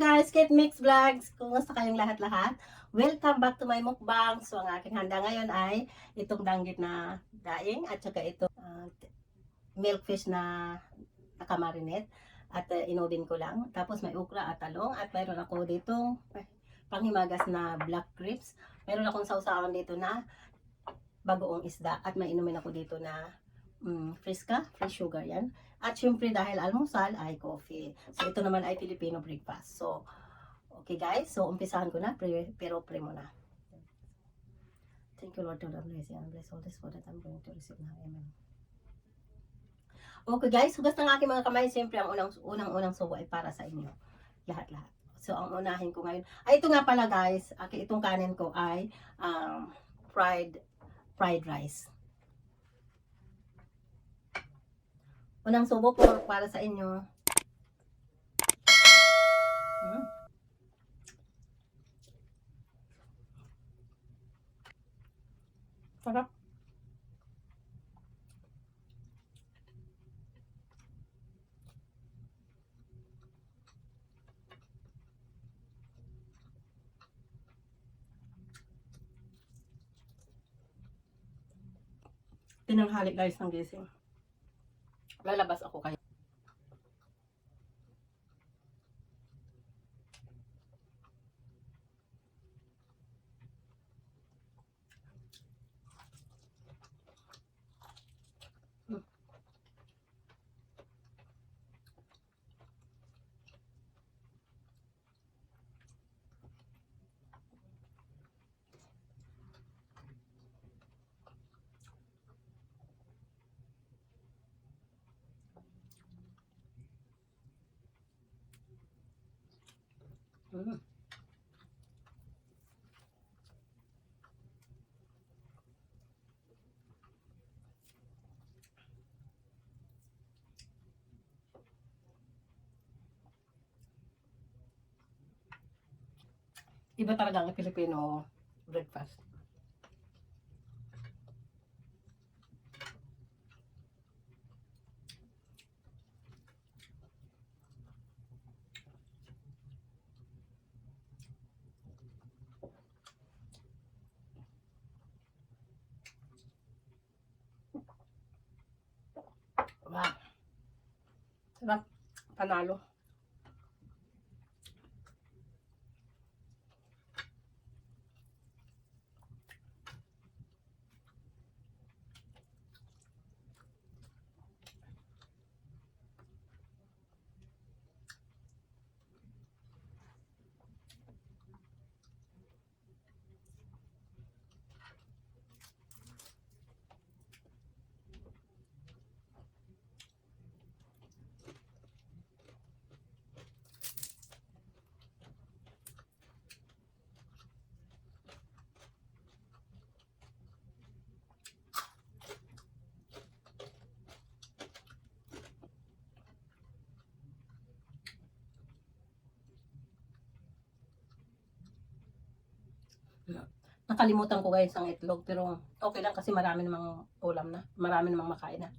guys, Kate MixVlogs. Kumusta kayong lahat-lahat? Welcome back to my mukbang. So ang aking handa ngayon ay itong danggit na daing at saka itong milkfish na nakamarinate at inodin ko lang. Tapos may ukra at talong at mayroon ako ditong panghimagas na black grapes. Mayroon akong sausawan dito na bagoong isda at may inumin ako dito na fresh sugar yan. At syempre dahil almusal ay coffee. So ito naman ay Filipino breakfast. So okay guys, so umpisahan ko na pero pray muna. Thank you Lord to the blessing and bless all this food that I'm going to receive now. Amen. Okay guys, hugas ng aking mga kamay. Syempre ang unang subo ay para sa inyo. Lahat-lahat. So ang unahin ko ngayon, ay ito nga pala guys, itong kanin ko ay fried rice. Unang subo po para sa inyo. Sarap. Tinanghali guys ng gising. Lalabas ako kayo. Iba talaga ang Filipino breakfast. Wow. Sarap. Panalo. Nakalimutan ko guys ang itlog pero okay lang kasi marami namang ulam na. Marami namang makain na.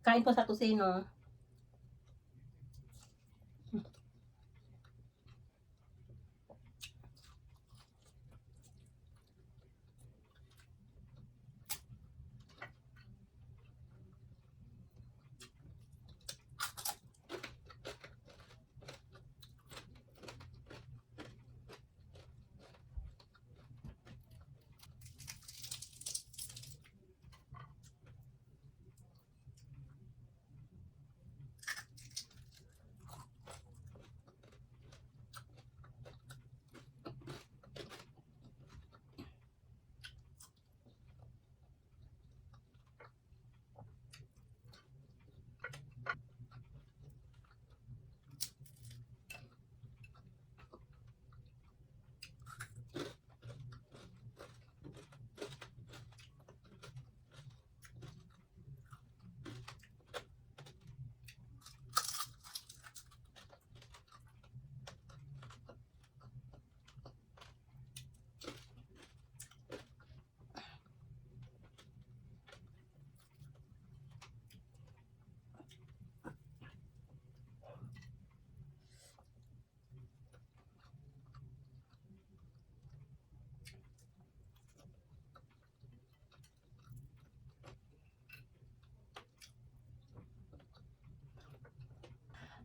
Kain po sa tusino.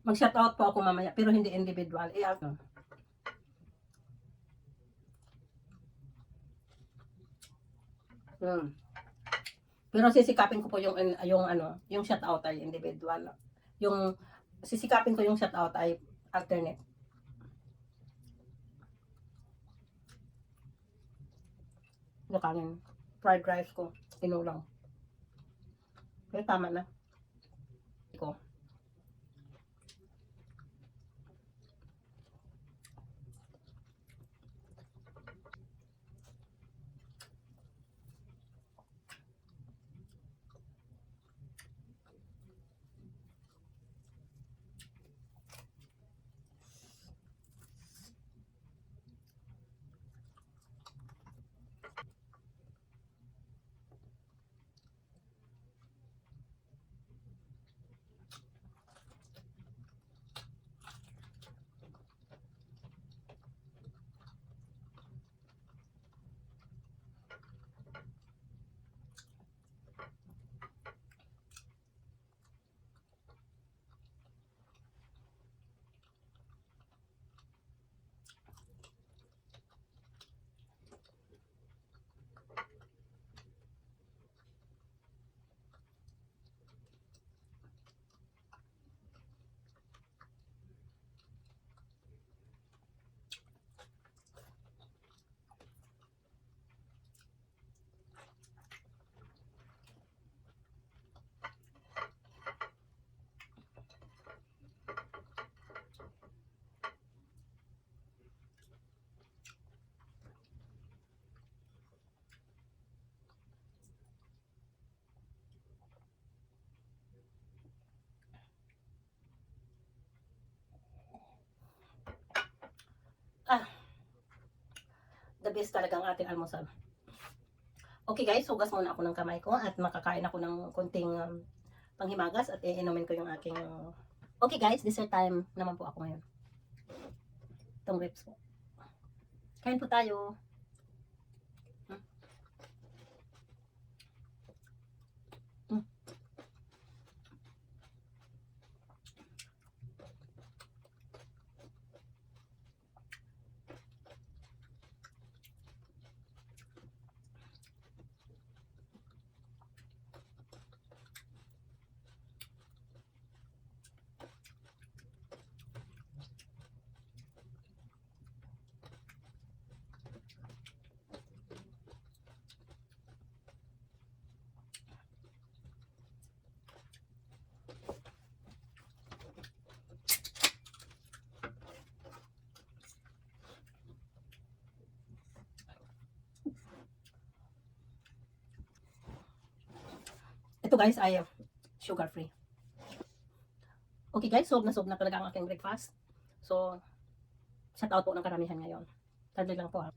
Mag-shoutout po ako mamaya, pero hindi individual. Hmm. Pero sisikapin ko po yung ano, yung shoutout ay individual. Yung sisikapin ko yung shoutout ay alternate. Yung kanin. Fried rice ko. Tinulang. Pero tama na. Ko. Ah, the best talaga ang ating almusal. Okay guys, hugas muna ako ng kamay ko at makakain ako ng konting panghimagas at iinumin ko yung aking okay guys, dessert time naman po ako ngayon. Itong grapes po. Kain po tayo. Hmm? Hmm. Ito guys ay sugar free. Okay guys, sob na talaga ang aking breakfast. So, shout out po ng karamihan ngayon. Tandali lang po ha.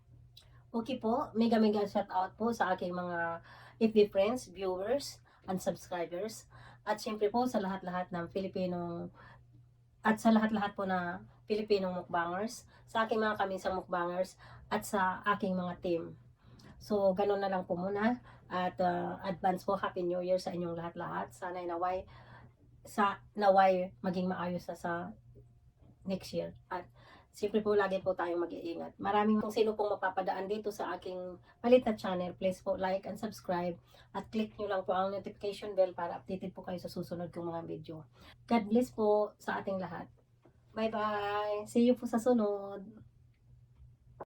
Okay po, mega mega shout out po sa aking mga FB friends, viewers, and subscribers. At syempre po sa lahat-lahat ng Filipino at sa lahat-lahat po na Filipinong mukbangers, sa aking mga kaminsang mukbangers at sa aking mga team. So, ganun na lang po muna at advance po Happy New Year sa inyong lahat-lahat. Sana naway maging maayos sa next year. At siyempre po lagi po tayong mag-iingat. Maraming kung sino pong mapapadaan dito sa aking palit na channel, please po like and subscribe at click nyo lang po ang notification bell para updated po kayo sa susunod kong mga video. God bless po sa ating lahat. Bye bye! See you po sa sunod!